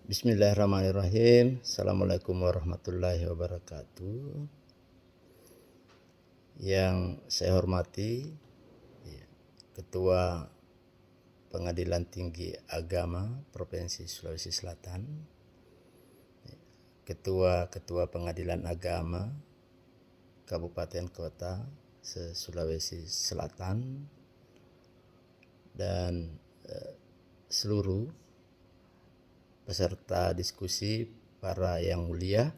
Bismillahirrahmanirrahim. Assalamualaikum warahmatullahi wabarakatuh. Yang saya hormati Ketua Pengadilan Tinggi Agama Provinsi Sulawesi Selatan, Ketua Pengadilan Agama Kabupaten Kota se-Sulawesi Selatan, dan seluruh peserta diskusi, para yang mulia,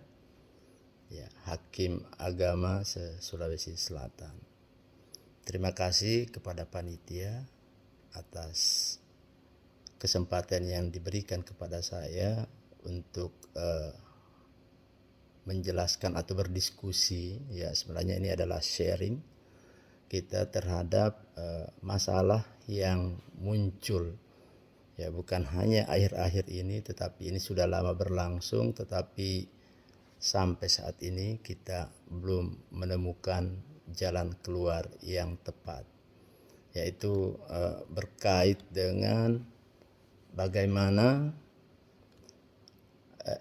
Hakim Agama se-Sulawesi Selatan. Terima kasih kepada panitia atas kesempatan yang diberikan kepada saya untuk menjelaskan atau berdiskusi. Sebenarnya ini adalah sharing kita terhadap masalah yang muncul, bukan hanya akhir-akhir ini, tetapi ini sudah lama berlangsung, tetapi sampai saat ini kita belum menemukan jalan keluar yang tepat, yaitu berkait dengan bagaimana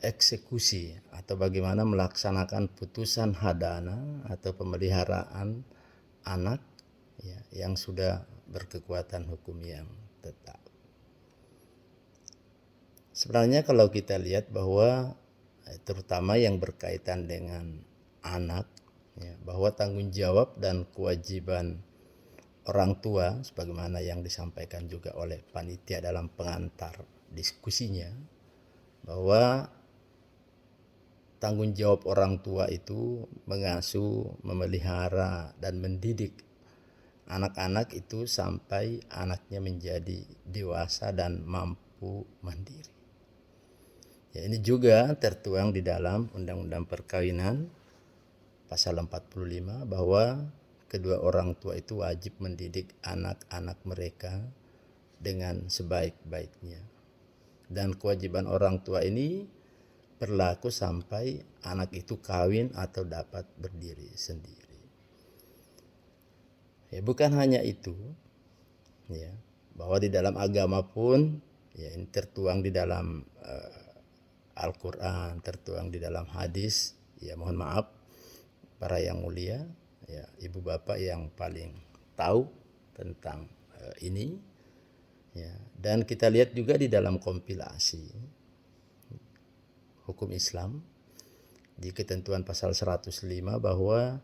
eksekusi atau bagaimana melaksanakan putusan hadana atau pemeliharaan anak yang sudah berkekuatan hukum yang tetap. Sebenarnya kalau kita lihat bahwa terutama yang berkaitan dengan anak, bahwa tanggung jawab dan kewajiban orang tua sebagaimana yang disampaikan juga oleh panitia dalam pengantar diskusinya, bahwa tanggung jawab orang tua itu mengasuh, memelihara, dan mendidik anak-anak itu sampai anaknya menjadi dewasa dan mampu mandiri. Ini juga tertuang di dalam Undang-Undang Perkawinan pasal 45, bahwa kedua orang tua itu wajib mendidik anak-anak mereka dengan sebaik-baiknya. Dan kewajiban orang tua ini berlaku sampai anak itu kawin atau dapat berdiri sendiri. Bukan hanya itu, bahwa di dalam agama pun ini tertuang di dalam Al-Quran, tertuang di dalam hadis. Mohon maaf para yang mulia, ibu bapak yang paling tahu tentang ini, dan kita lihat juga di dalam kompilasi hukum Islam di ketentuan pasal 105 bahwa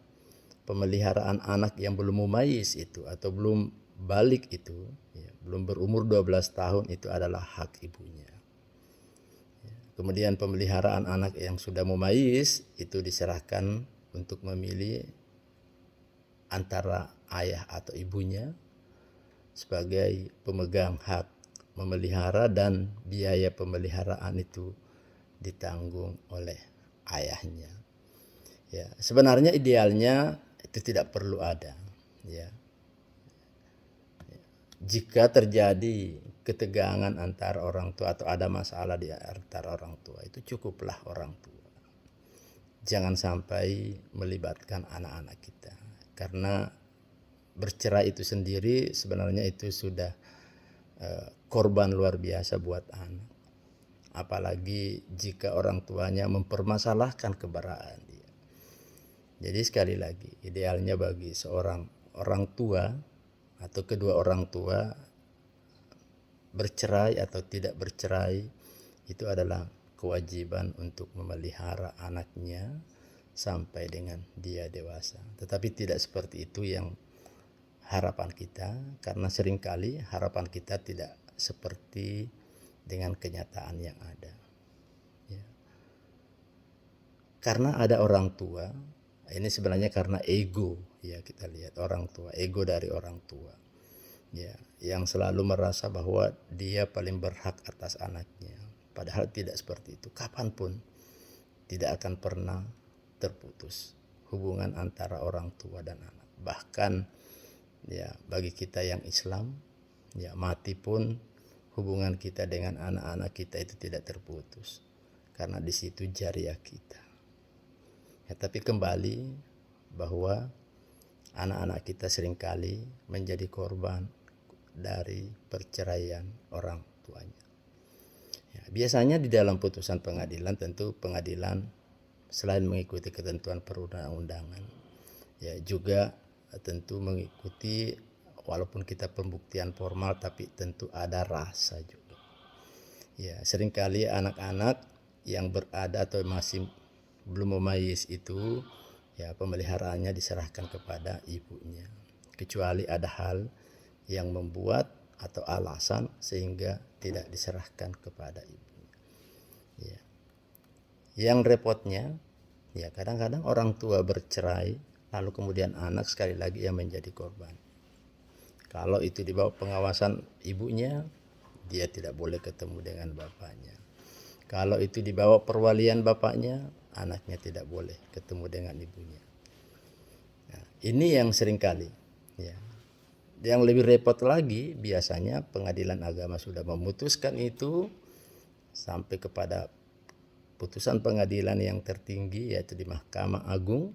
pemeliharaan anak yang belum mumayyiz itu atau belum balik itu, belum berumur 12 tahun, itu adalah hak ibunya. Kemudian pemeliharaan anak yang sudah mumayyiz itu diserahkan untuk memilih antara ayah atau ibunya sebagai pemegang hak memelihara, dan biaya pemeliharaan itu ditanggung oleh ayahnya. Sebenarnya idealnya itu tidak perlu ada. Jika terjadi ketegangan antara orang tua atau ada masalah di antara orang tua, itu cukuplah orang tua. Jangan sampai melibatkan anak-anak kita, karena bercerai itu sendiri sebenarnya itu sudah korban luar biasa buat anak. Apalagi jika orang tuanya mempermasalahkan keberadaan dia. Jadi sekali lagi, idealnya bagi seorang orang tua atau kedua orang tua bercerai atau tidak bercerai, itu adalah kewajiban untuk memelihara anaknya sampai dengan dia dewasa. Tetapi tidak seperti itu yang harapan kita, karena seringkali harapan kita tidak seperti dengan kenyataan yang ada. Karena ada orang tua, ini sebenarnya karena ego, kita lihat orang tua, ego dari orang tua, yang selalu merasa bahwa dia paling berhak atas anaknya, padahal tidak seperti itu. Kapanpun tidak akan pernah terputus hubungan antara orang tua dan anak. Bahkan bagi kita yang Islam, mati pun hubungan kita dengan anak-anak kita itu tidak terputus, karena di situ jariah kita. Tapi kembali bahwa anak-anak kita seringkali menjadi korban dari perceraian orang tuanya. biasanya di dalam putusan pengadilan tentu pengadilan selain mengikuti ketentuan perundang-undangan, ya juga tentu mengikuti, walaupun kita pembuktian formal tapi tentu ada rasa juga. Ya, seringkali anak-anak yang berada atau masih belum memayis itu, ya pemeliharaannya diserahkan kepada ibunya, kecuali ada hal yang membuat atau alasan sehingga tidak diserahkan kepada ibunya. Ya. Yang repotnya, ya kadang-kadang orang tua bercerai, lalu kemudian anak sekali lagi yang menjadi korban. Kalau itu di bawah pengawasan ibunya, dia tidak boleh ketemu dengan bapaknya. Kalau itu di bawah perwalian bapaknya, anaknya tidak boleh ketemu dengan ibunya. Nah, ini yang seringkali, ya. Yang lebih repot lagi, biasanya pengadilan agama sudah memutuskan itu sampai kepada putusan pengadilan yang tertinggi, yaitu di Mahkamah Agung,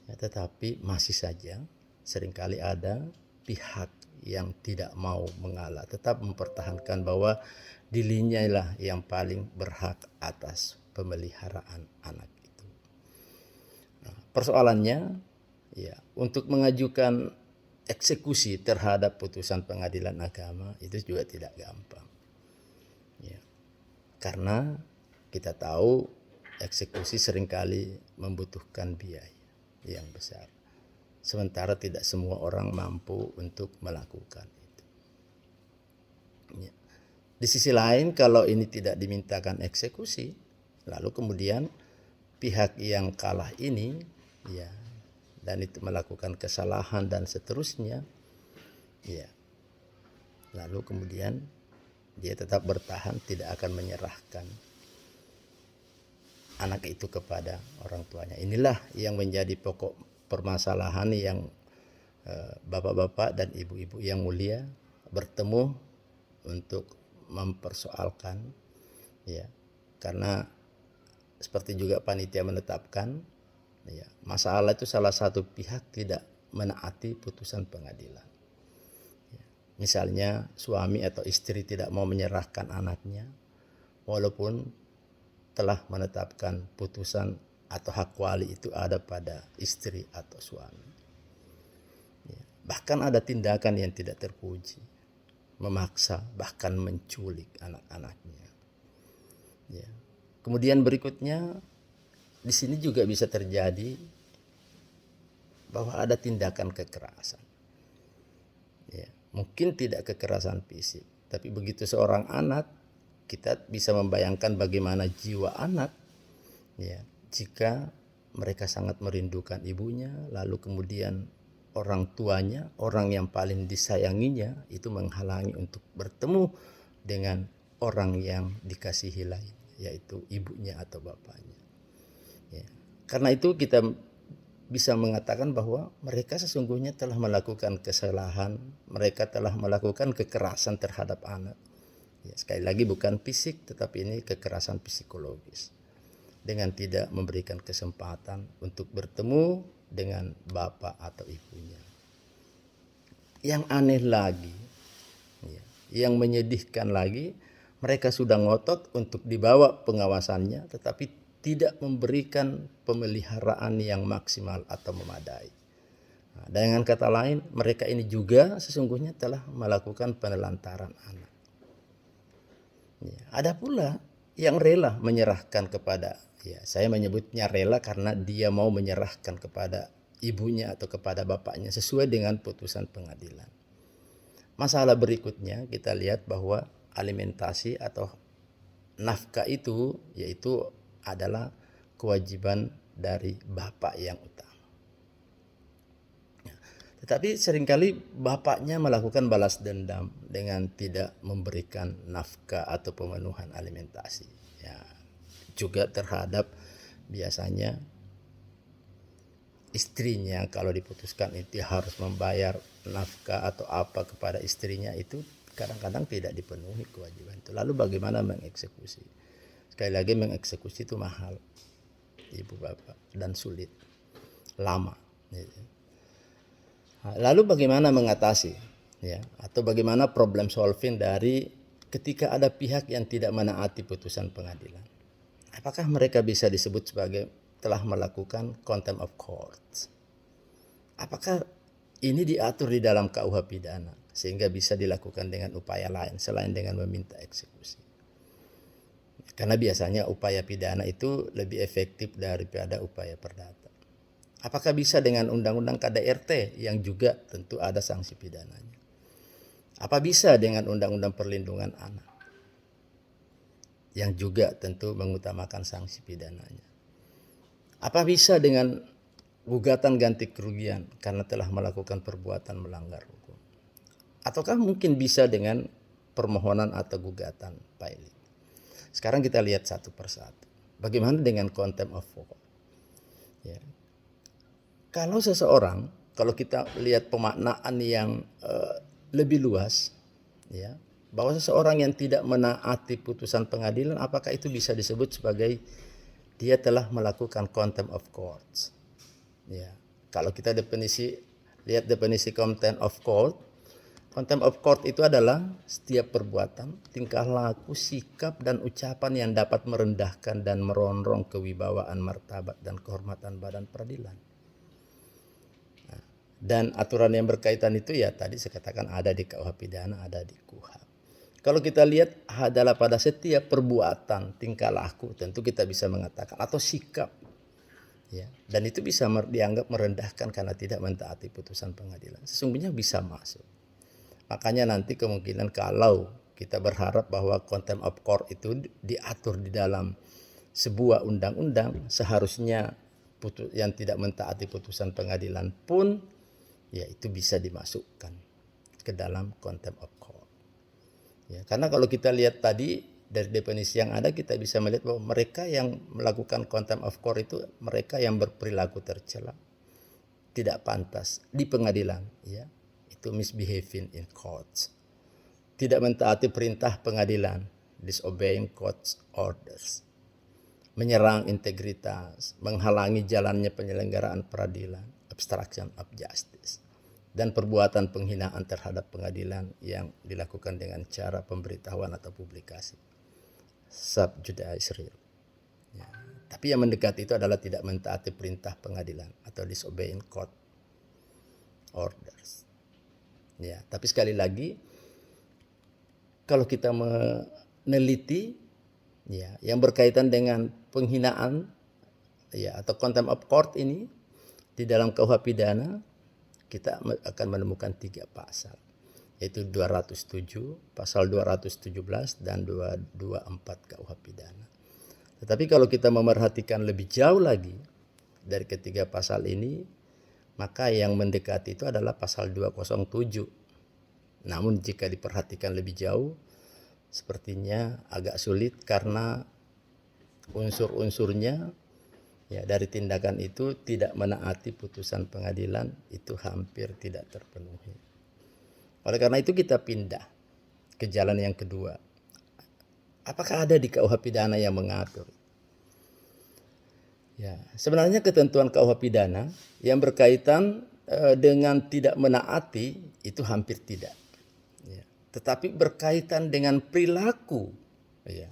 ya, tetapi masih saja seringkali ada pihak yang tidak mau mengalah, tetap mempertahankan bahwa dirinya lah yang paling berhak atas pemeliharaan anak itu. Nah, persoalannya, ya, untuk mengajukan eksekusi terhadap putusan pengadilan agama itu juga tidak gampang, ya, karena kita tahu eksekusi seringkali membutuhkan biaya yang besar, sementara tidak semua orang mampu untuk melakukan itu. Ya. Di sisi lain, kalau ini tidak dimintakan eksekusi, lalu kemudian pihak yang kalah ini, ya, dan itu melakukan kesalahan dan seterusnya, ya, lalu kemudian dia tetap bertahan, tidak akan menyerahkan anak itu kepada orang tuanya. Inilah yang menjadi pokok permasalahan yang bapak-bapak dan ibu-ibu yang mulia bertemu untuk mempersoalkan, ya, karena seperti juga panitia menetapkan, ya, masalah itu salah satu pihak tidak menaati putusan pengadilan. Ya, misalnya suami atau istri tidak mau menyerahkan anaknya walaupun telah menetapkan putusan atau hak wali itu ada pada istri atau suami. Ya, bahkan ada tindakan yang tidak terpuji, memaksa bahkan menculik anak-anaknya. Ya. Kemudian berikutnya, di sini juga bisa terjadi bahwa ada tindakan kekerasan. Ya, mungkin tidak kekerasan fisik, tapi begitu seorang anak, kita bisa membayangkan bagaimana jiwa anak, ya, jika mereka sangat merindukan ibunya, lalu kemudian orang tuanya, orang yang paling disayanginya itu menghalangi untuk bertemu dengan orang yang dikasihi lain, yaitu ibunya atau bapaknya. Ya. Karena itu kita bisa mengatakan bahwa mereka sesungguhnya telah melakukan kesalahan, mereka telah melakukan kekerasan terhadap anak. Ya, sekali lagi bukan fisik, tetapi ini kekerasan psikologis, dengan tidak memberikan kesempatan untuk bertemu dengan bapak atau ibunya. Yang aneh lagi, ya, yang menyedihkan lagi, mereka sudah ngotot untuk dibawa pengawasannya, tetapi tidak memberikan pemeliharaan yang maksimal atau memadai. Nah, dengan kata lain, mereka ini juga sesungguhnya telah melakukan penelantaran anak. Ya, ada pula yang rela menyerahkan kepada, ya, saya menyebutnya rela karena dia mau menyerahkan kepada ibunya atau kepada bapaknya sesuai dengan putusan pengadilan. Masalah berikutnya kita lihat bahwa alimentasi atau nafkah itu yaitu adalah kewajiban dari bapak yang utama. Tetapi seringkali bapaknya melakukan balas dendam dengan tidak memberikan nafkah atau pemenuhan alimentasi, ya, juga terhadap biasanya istrinya. Kalau diputuskan itu harus membayar nafkah atau apa kepada istrinya, itu kadang-kadang tidak dipenuhi kewajiban itu. Lalu bagaimana mengeksekusi? Sekali lagi, mengeksekusi itu mahal, ibu bapak, dan sulit, lama, gitu. Lalu bagaimana mengatasi, ya, atau bagaimana problem solving dari ketika ada pihak yang tidak menaati putusan pengadilan, apakah mereka bisa disebut sebagai telah melakukan contempt of court? Apakah ini diatur di dalam KUH pidana sehingga bisa dilakukan dengan upaya lain selain dengan meminta eksekusi? Karena biasanya upaya pidana itu lebih efektif daripada upaya perdata. Apakah bisa dengan Undang-Undang KDRT yang juga tentu ada sanksi pidananya? Apa bisa dengan Undang-Undang Perlindungan Anak yang juga tentu mengutamakan sanksi pidananya? Apa bisa dengan gugatan ganti kerugian karena telah melakukan perbuatan melanggar hukum? Ataukah mungkin bisa dengan permohonan atau gugatan pilot? Sekarang kita lihat satu persatu. Bagaimana dengan contempt of court? Ya. Kalau seseorang, kalau kita lihat pemaknaan yang lebih luas, ya, bahwa seseorang yang tidak menaati putusan pengadilan, apakah itu bisa disebut sebagai dia telah melakukan contempt of courts? Ya, kalau kita lihat definisi contempt of court, contempt of court itu adalah setiap perbuatan, tingkah laku, sikap dan ucapan yang dapat merendahkan dan merongrong kewibawaan, martabat dan kehormatan badan peradilan. Dan aturan yang berkaitan itu ya tadi saya katakan ada di KUH pidana, ada di KUHP. Kalau kita lihat adalah pada setiap perbuatan, tingkah laku, tentu kita bisa mengatakan atau sikap, ya. Dan itu bisa dianggap merendahkan karena tidak mentaati putusan pengadilan. Sesungguhnya bisa masuk. Makanya nanti kemungkinan kalau kita berharap bahwa contempt of court itu diatur di dalam sebuah undang-undang, seharusnya yang tidak mentaati putusan pengadilan pun ya itu bisa dimasukkan ke dalam contempt of court. Ya, karena kalau kita lihat tadi dari definisi yang ada, kita bisa melihat bahwa mereka yang melakukan contempt of court itu mereka yang berperilaku tercela, tidak pantas di pengadilan, ya. Itu misbehaving in courts. Tidak mentaati perintah pengadilan, disobeying court's orders. Menyerang integritas, menghalangi jalannya penyelenggaraan peradilan, obstruction of justice, dan perbuatan penghinaan terhadap pengadilan yang dilakukan dengan cara pemberitahuan atau publikasi, subjudice real. Ya. Tapi yang mendekat itu adalah tidak mentaati perintah pengadilan atau disobeying court orders. Ya, tapi sekali lagi kalau kita meneliti ya yang berkaitan dengan penghinaan ya atau contempt of court ini di dalam KUH pidana, kita akan menemukan 3 pasal, yaitu 207, pasal 217 dan 224 KUH pidana. Tetapi kalau kita memerhatikan lebih jauh lagi dari ketiga pasal ini, maka yang mendekati itu adalah pasal 207. Namun jika diperhatikan lebih jauh, sepertinya agak sulit karena unsur-unsurnya ya dari tindakan itu tidak menaati putusan pengadilan itu hampir tidak terpenuhi. Oleh karena itu kita pindah ke jalan yang kedua. Apakah ada di KUH pidana yang mengatur? Ya, sebenarnya ketentuan KUH pidana yang berkaitan dengan tidak menaati itu hampir tidak. Ya, tetapi berkaitan dengan perilaku, ya,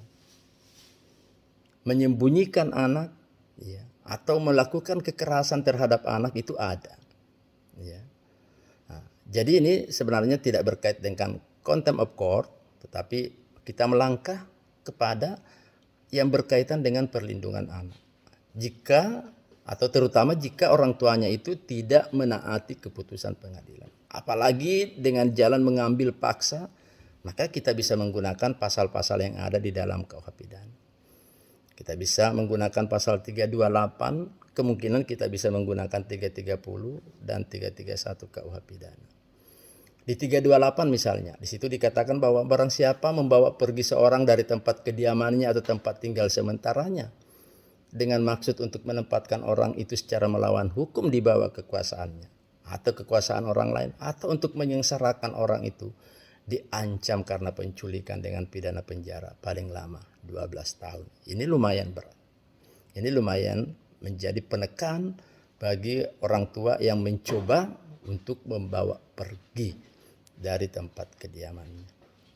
menyembunyikan anak, ya, atau melakukan kekerasan terhadap anak itu ada. Ya. Nah, jadi ini sebenarnya tidak berkait dengan contempt of court, tetapi kita melangkah kepada yang berkaitan dengan perlindungan anak. Jika atau terutama jika orang tuanya itu tidak menaati keputusan pengadilan, apalagi dengan jalan mengambil paksa, maka kita bisa menggunakan pasal-pasal yang ada di dalam KUH pidana. Kita bisa menggunakan pasal 328, kemungkinan kita bisa menggunakan 330 dan 331 KUH pidana. Di 328 misalnya, di situ dikatakan bahwa barang siapa membawa pergi seorang dari tempat kediamannya atau tempat tinggal sementaranya dengan maksud untuk menempatkan orang itu secara melawan hukum di bawah kekuasaannya atau kekuasaan orang lain, atau untuk menyengsarakan orang itu, diancam karena penculikan dengan pidana penjara paling lama 12 tahun. Ini lumayan berat. Ini lumayan menjadi penekan bagi orang tua yang mencoba untuk membawa pergi dari tempat kediamannya.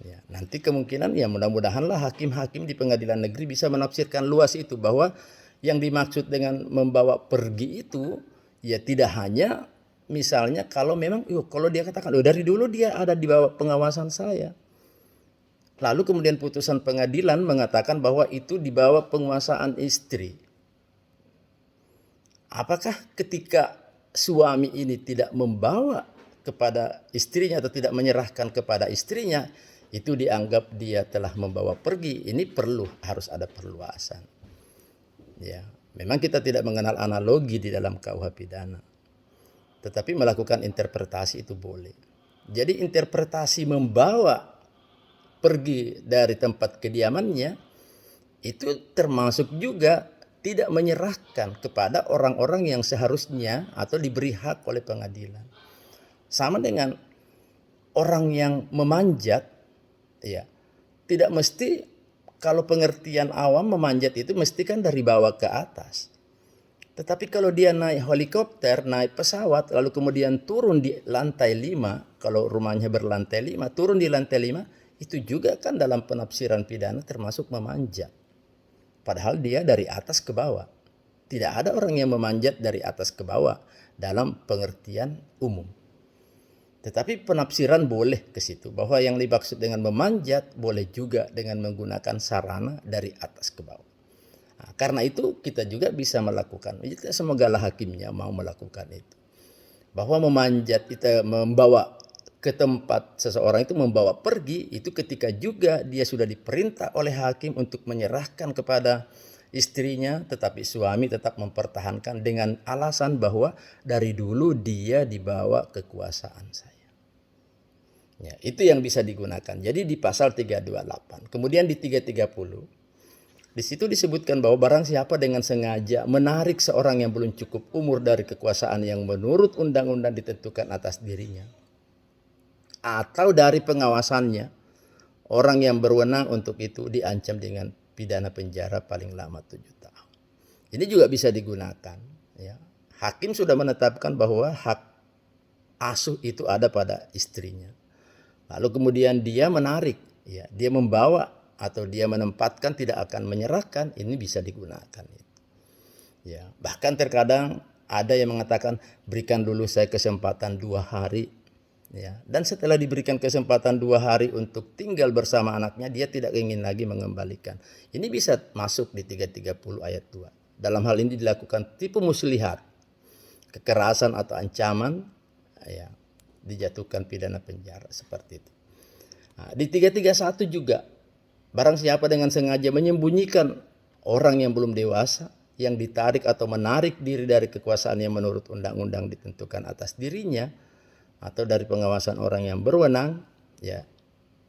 Ya, nanti kemungkinan ya mudah-mudahanlah hakim-hakim di pengadilan negeri bisa menafsirkan luas itu, bahwa yang dimaksud dengan membawa pergi itu ya tidak hanya misalnya kalau memang kalau dia katakan dari dulu dia ada di bawah pengawasan saya. Lalu kemudian putusan pengadilan mengatakan bahwa itu di bawah penguasaan istri. Apakah ketika suami ini tidak membawa kepada istrinya atau tidak menyerahkan kepada istrinya, itu dianggap dia telah membawa pergi? Ini harus ada perluasan. Ya, memang kita tidak mengenal analogi di dalam KUH pidana, tetapi melakukan interpretasi itu boleh. Jadi interpretasi membawa pergi dari tempat kediamannya itu termasuk juga tidak menyerahkan kepada orang-orang yang seharusnya atau diberi hak oleh pengadilan. Sama dengan orang yang memanjat, ya, tidak mesti, kalau pengertian awam memanjat itu mesti kan dari bawah ke atas. Tetapi kalau dia naik helikopter, naik pesawat, lalu kemudian turun di lantai 5, kalau rumahnya berlantai 5, turun di lantai 5, itu juga kan dalam penafsiran pidana termasuk memanjat. Padahal dia dari atas ke bawah. Tidak ada orang yang memanjat dari atas ke bawah dalam pengertian umum. Tetapi penafsiran boleh ke situ, bahwa yang dimaksud dengan memanjat boleh juga dengan menggunakan sarana dari atas ke bawah. Nah, karena itu kita juga bisa melakukan, semogalah hakimnya mau melakukan itu. Bahwa memanjat itu membawa ke tempat seseorang itu, membawa pergi itu ketika juga dia sudah diperintah oleh hakim untuk menyerahkan kepada istrinya, tetapi suami tetap mempertahankan dengan alasan bahwa dari dulu dia dibawa kekuasaan saya. Ya, itu yang bisa digunakan. Jadi di pasal 328. Kemudian di 330, di situ disebutkan bahwa barang siapa dengan sengaja menarik seorang yang belum cukup umur dari kekuasaan yang menurut undang-undang ditentukan atas dirinya, atau dari pengawasannya, orang yang berwenang untuk itu diancam dengan pidana penjara paling lama 7 tahun. Ini juga bisa digunakan. Ya. Hakim sudah menetapkan bahwa hak asuh itu ada pada istrinya. Lalu kemudian dia menarik, ya, dia membawa atau dia menempatkan, tidak akan menyerahkan, ini bisa digunakan. Ya, bahkan terkadang ada yang mengatakan berikan dulu saya kesempatan 2 hari. Ya, dan setelah diberikan kesempatan 2 hari untuk tinggal bersama anaknya, dia tidak ingin lagi mengembalikan. Ini bisa masuk di 330 ayat 2. Dalam hal ini dilakukan tipu muslihat, kekerasan atau ancaman, ya, dijatuhkan pidana penjara seperti itu. Nah, di 331 juga, barang siapa dengan sengaja menyembunyikan orang yang belum dewasa, yang ditarik atau menarik diri dari kekuasaan yang menurut undang-undang ditentukan atas dirinya, atau dari pengawasan orang yang berwenang, ya,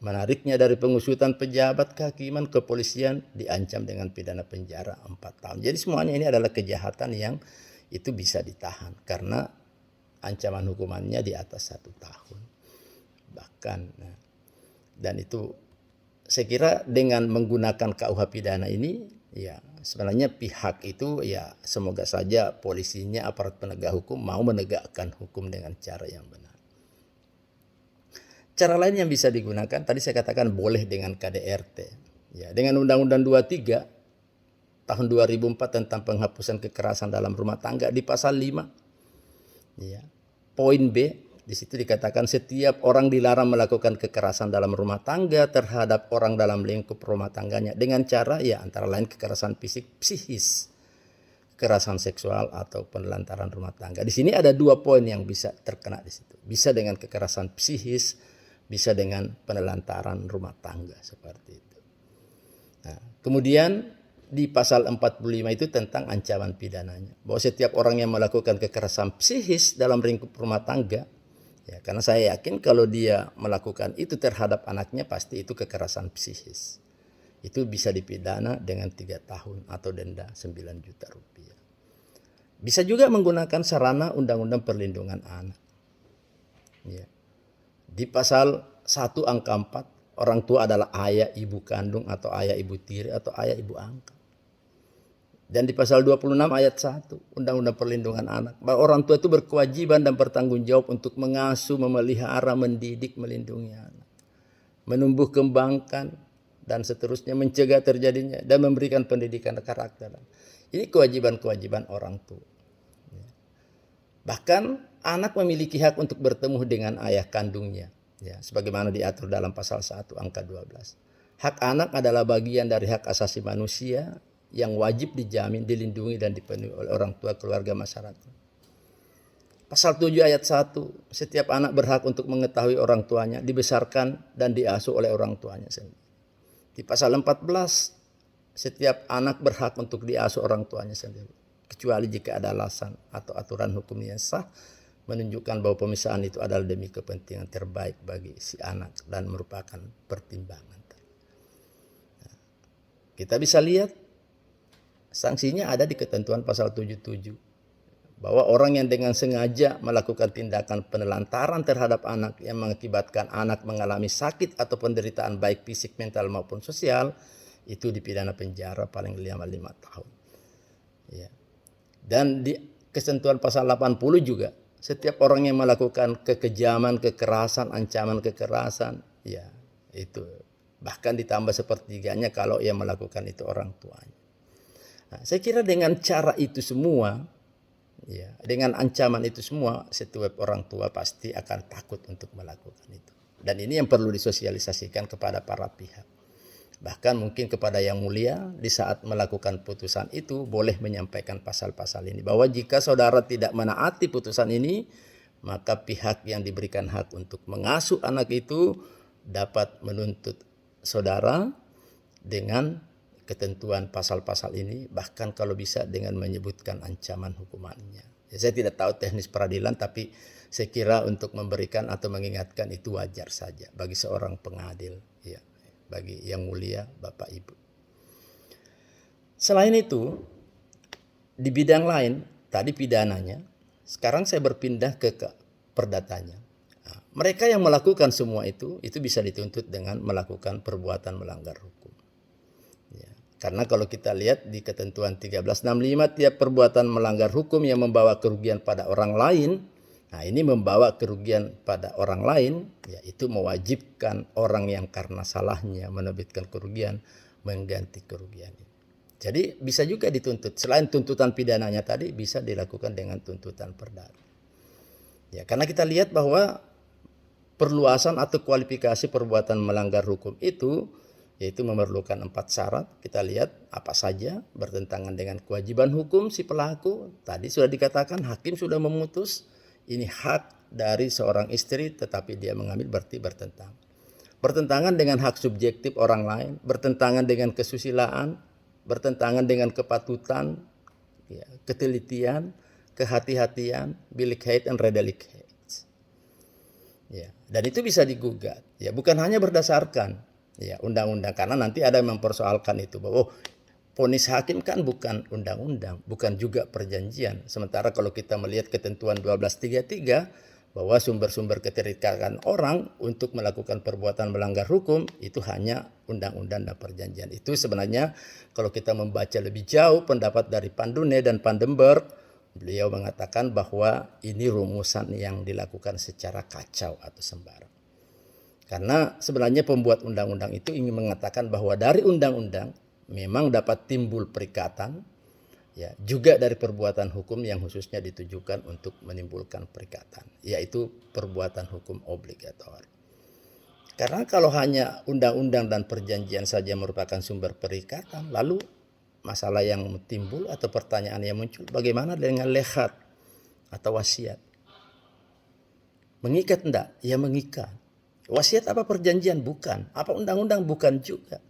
menariknya dari pengusutan pejabat kehakiman, kepolisian, diancam dengan pidana penjara 4 tahun. Jadi semuanya ini adalah kejahatan yang itu bisa ditahan karena ancaman hukumannya di atas 1 tahun bahkan. Nah, dan itu saya kira dengan menggunakan KUH pidana ini, ya, sebenarnya pihak itu, ya, semoga saja polisinya, aparat penegak hukum mau menegakkan hukum dengan cara yang benar. Cara lain yang bisa digunakan, tadi saya katakan boleh dengan KDRT. Ya, dengan Undang-Undang 23 tahun 2004 tentang penghapusan kekerasan dalam rumah tangga, di pasal 5, ya, poin B, di situ dikatakan setiap orang dilarang melakukan kekerasan dalam rumah tangga terhadap orang dalam lingkup rumah tangganya dengan cara, ya, antara lain kekerasan fisik, psikis, kekerasan seksual atau penelantaran rumah tangga. Di sini ada 2 poin yang bisa terkena di situ. Bisa dengan kekerasan psikis, bisa dengan penelantaran rumah tangga seperti itu. Nah, kemudian di pasal 45 itu tentang ancaman pidananya, bahwa setiap orang yang melakukan kekerasan psikis dalam lingkup rumah tangga, ya, karena saya yakin kalau dia melakukan itu terhadap anaknya pasti itu kekerasan psikis, itu bisa dipidana dengan 3 tahun atau denda 9 juta rupiah. Bisa juga menggunakan sarana Undang-Undang Perlindungan Anak. Ya. Di pasal 1 angka 4, orang tua adalah ayah ibu kandung atau ayah ibu tiri atau ayah ibu angkat. Dan di pasal 26 ayat 1 Undang-Undang Perlindungan Anak, bahwa orang tua itu berkewajiban dan bertanggung jawab untuk mengasuh, memelihara, mendidik, melindungi anak. menumbuh kembangkan, dan seterusnya, mencegah terjadinya, dan memberikan pendidikan karakter. Ini kewajiban-kewajiban orang tua. Bahkan anak memiliki hak untuk bertemu dengan ayah kandungnya, ya, sebagaimana diatur dalam pasal 1 angka 12. Hak anak adalah bagian dari hak asasi manusia yang wajib dijamin, dilindungi, dan dipenuhi oleh orang tua, keluarga, masyarakat. Pasal 7 ayat 1, setiap anak berhak untuk mengetahui orang tuanya, dibesarkan dan diasuh oleh orang tuanya sendiri. Di pasal 14, setiap anak berhak untuk diasuh orang tuanya sendiri, kecuali jika ada alasan atau aturan hukum yang sah menunjukkan bahwa pemisahan itu adalah demi kepentingan terbaik bagi si anak dan merupakan pertimbangan. Nah, kita bisa lihat sanksinya ada di ketentuan pasal 77, bahwa orang yang dengan sengaja melakukan tindakan penelantaran terhadap anak yang mengakibatkan anak mengalami sakit atau penderitaan baik fisik, mental maupun sosial, itu dipidana penjara paling lama 5 tahun. Ya. Dan di ketentuan pasal 80 juga, setiap orang yang melakukan kekejaman, kekerasan, ancaman kekerasan, ya itu bahkan ditambah sepertiganya kalau ia melakukan itu orang tuanya. Nah, saya kira dengan cara itu semua, ya, dengan ancaman itu semua, setiap orang tua pasti akan takut untuk melakukan itu. Dan ini yang perlu disosialisasikan kepada para pihak. Bahkan mungkin kepada Yang Mulia di saat melakukan putusan itu boleh menyampaikan pasal-pasal ini. Bahwa jika saudara tidak menaati putusan ini, maka pihak yang diberikan hak untuk mengasuh anak itu dapat menuntut saudara dengan ketentuan pasal-pasal ini, bahkan kalau bisa dengan menyebutkan ancaman hukumannya. Ya, saya tidak tahu teknis peradilan, tapi saya kira untuk memberikan atau mengingatkan itu wajar saja bagi seorang pengadil, ya, bagi Yang Mulia Bapak Ibu. Selain itu, di bidang lain, tadi pidananya, sekarang saya berpindah ke perdatanya. Nah, mereka yang melakukan semua itu bisa dituntut dengan melakukan perbuatan melanggar hukum. Karena kalau kita lihat di ketentuan 1365, tiap perbuatan melanggar hukum yang membawa kerugian pada orang lain, nah ini membawa kerugian pada orang lain, yaitu mewajibkan orang yang karena salahnya menerbitkan kerugian mengganti kerugian. Jadi bisa juga dituntut, selain tuntutan pidananya tadi bisa dilakukan dengan tuntutan perdata. Ya, karena kita lihat bahwa perluasan atau kualifikasi perbuatan melanggar hukum itu yaitu memerlukan 4 syarat. Kita lihat apa saja bertentangan dengan kewajiban hukum si pelaku. Tadi sudah dikatakan hakim sudah memutus ini hak dari seorang istri, tetapi dia mengambil berarti bertentangan dengan hak subjektif orang lain, bertentangan dengan kesusilaan, bertentangan dengan kepatutan, ya, ketelitian, kehati-hatian, billigheid dan redelighheid. Ya, dan itu bisa digugat. Ya, bukan hanya berdasarkan undang-undang, karena nanti ada yang mempersoalkan itu bahwa vonis hakim kan bukan undang-undang, bukan juga perjanjian. Sementara kalau kita melihat ketentuan 1233 bahwa sumber-sumber keterikatan orang untuk melakukan perbuatan melanggar hukum itu hanya undang-undang dan perjanjian. Itu sebenarnya kalau kita membaca lebih jauh pendapat dari Pandune dan Pandenberg, beliau mengatakan bahwa ini rumusan yang dilakukan secara kacau atau sembarang. Karena sebenarnya pembuat undang-undang itu ingin mengatakan bahwa dari undang-undang memang dapat timbul perikatan, ya, juga dari perbuatan hukum yang khususnya ditujukan untuk menimbulkan perikatan, yaitu perbuatan hukum obligator. Karena kalau hanya undang-undang dan perjanjian saja merupakan sumber perikatan, lalu masalah yang timbul atau pertanyaan yang muncul, bagaimana dengan lekhat atau wasiat? Mengikat enggak? Ya mengikat. Wasiat apa perjanjian? Bukan. Apa undang-undang? Bukan juga.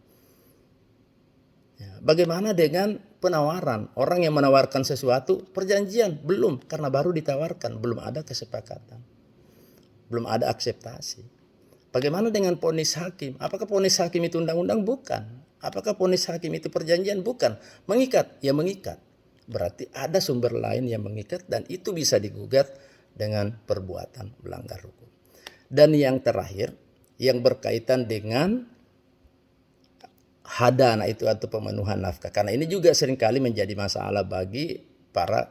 Ya, bagaimana dengan penawaran? Orang yang menawarkan sesuatu, perjanjian? Belum, karena baru ditawarkan. Belum ada kesepakatan. Belum ada akseptasi. Bagaimana dengan vonis hakim? Apakah vonis hakim itu undang-undang? Bukan. Apakah vonis hakim itu perjanjian? Bukan. Mengikat? Ya mengikat. Berarti ada sumber lain yang mengikat dan itu bisa digugat dengan perbuatan melanggar hukum. Dan yang terakhir, yang berkaitan dengan hadana itu atau pemenuhan nafkah. Karena ini juga seringkali menjadi masalah bagi para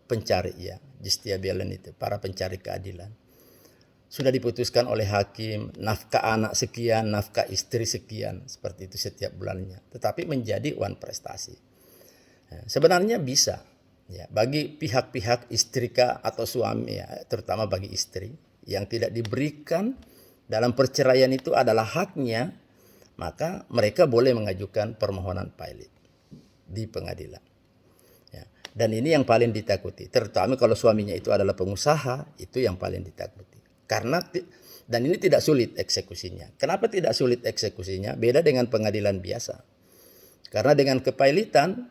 pencari, ya, justiabelen itu, para pencari keadilan. sudah diputuskan oleh hakim, nafkah anak sekian, nafkah istri sekian, seperti itu setiap bulannya. Tetapi menjadi uang prestasi. Sebenarnya bisa, ya, bagi pihak-pihak istrika atau suami, ya, terutama bagi istri yang tidak diberikan dalam perceraian itu adalah haknya, maka mereka boleh mengajukan permohonan pilot di pengadilan. Ya. Dan ini yang paling ditakuti, terutama kalau suaminya itu adalah pengusaha, itu yang paling ditakuti. Karena dan ini tidak sulit eksekusinya. Kenapa tidak sulit eksekusinya? Beda dengan pengadilan biasa. Karena dengan kepailitan,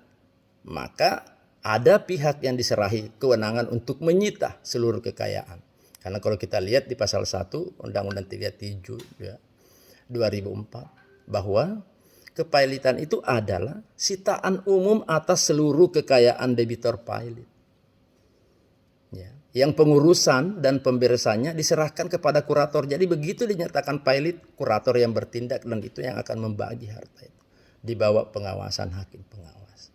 maka ada pihak yang diserahi kewenangan untuk menyita seluruh kekayaan. Karena kalau kita lihat di pasal 1 Undang-Undang 37 ya, 2004 bahwa kepailitan itu adalah sitaan umum atas seluruh kekayaan debitor pailit. Ya, yang pengurusan dan pemberesannya diserahkan kepada kurator. Jadi begitu dinyatakan pailit, kurator yang bertindak dan itu yang akan membagi harta itu di bawah pengawasan hakim pengawas.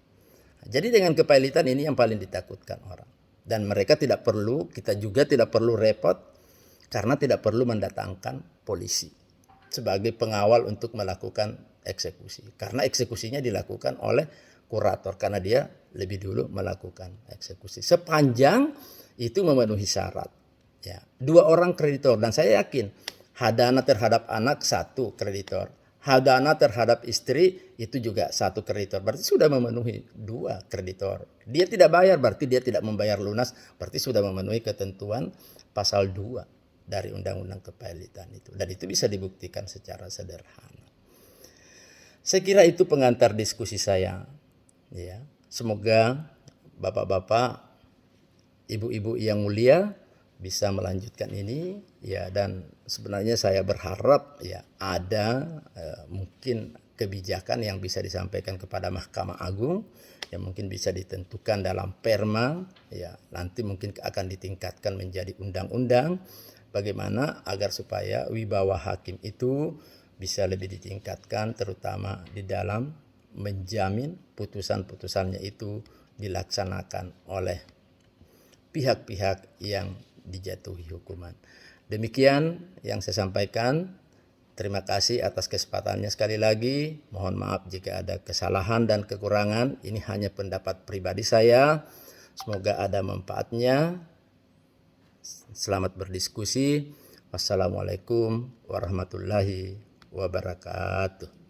Jadi dengan kepailitan ini yang paling ditakutkan orang. Dan mereka tidak perlu, kita juga tidak perlu repot karena tidak perlu mendatangkan polisi sebagai pengawal untuk melakukan eksekusi. Karena eksekusinya dilakukan oleh kurator karena dia lebih dulu melakukan eksekusi. Sepanjang itu memenuhi syarat. Ya, 2 orang kreditor dan saya yakin hadana terhadap anak 1 kreditor. Hadana terhadap istri itu juga 1 kreditor. Berarti sudah memenuhi 2 kreditor. Dia tidak bayar berarti dia tidak membayar lunas. Berarti sudah memenuhi ketentuan pasal 2 dari undang-undang kepailitan itu. Dan itu bisa dibuktikan secara sederhana. Saya kira itu pengantar diskusi saya. Ya, semoga bapak-bapak, ibu-ibu yang mulia bisa melanjutkan ini, ya, dan sebenarnya saya berharap ya ada mungkin kebijakan yang bisa disampaikan kepada Mahkamah Agung yang mungkin bisa ditentukan dalam perma, ya, nanti mungkin akan ditingkatkan menjadi undang-undang bagaimana agar supaya wibawa hakim itu bisa lebih ditingkatkan, terutama di dalam menjamin putusan-putusannya itu dilaksanakan oleh pihak-pihak yang dijatuhi hukuman. Demikian yang saya sampaikan. Terima kasih atas kesempatannya sekali lagi. Mohon maaf jika ada kesalahan dan kekurangan. Ini hanya pendapat pribadi saya. Semoga ada manfaatnya. Selamat berdiskusi. Wassalamualaikum warahmatullahi wabarakatuh.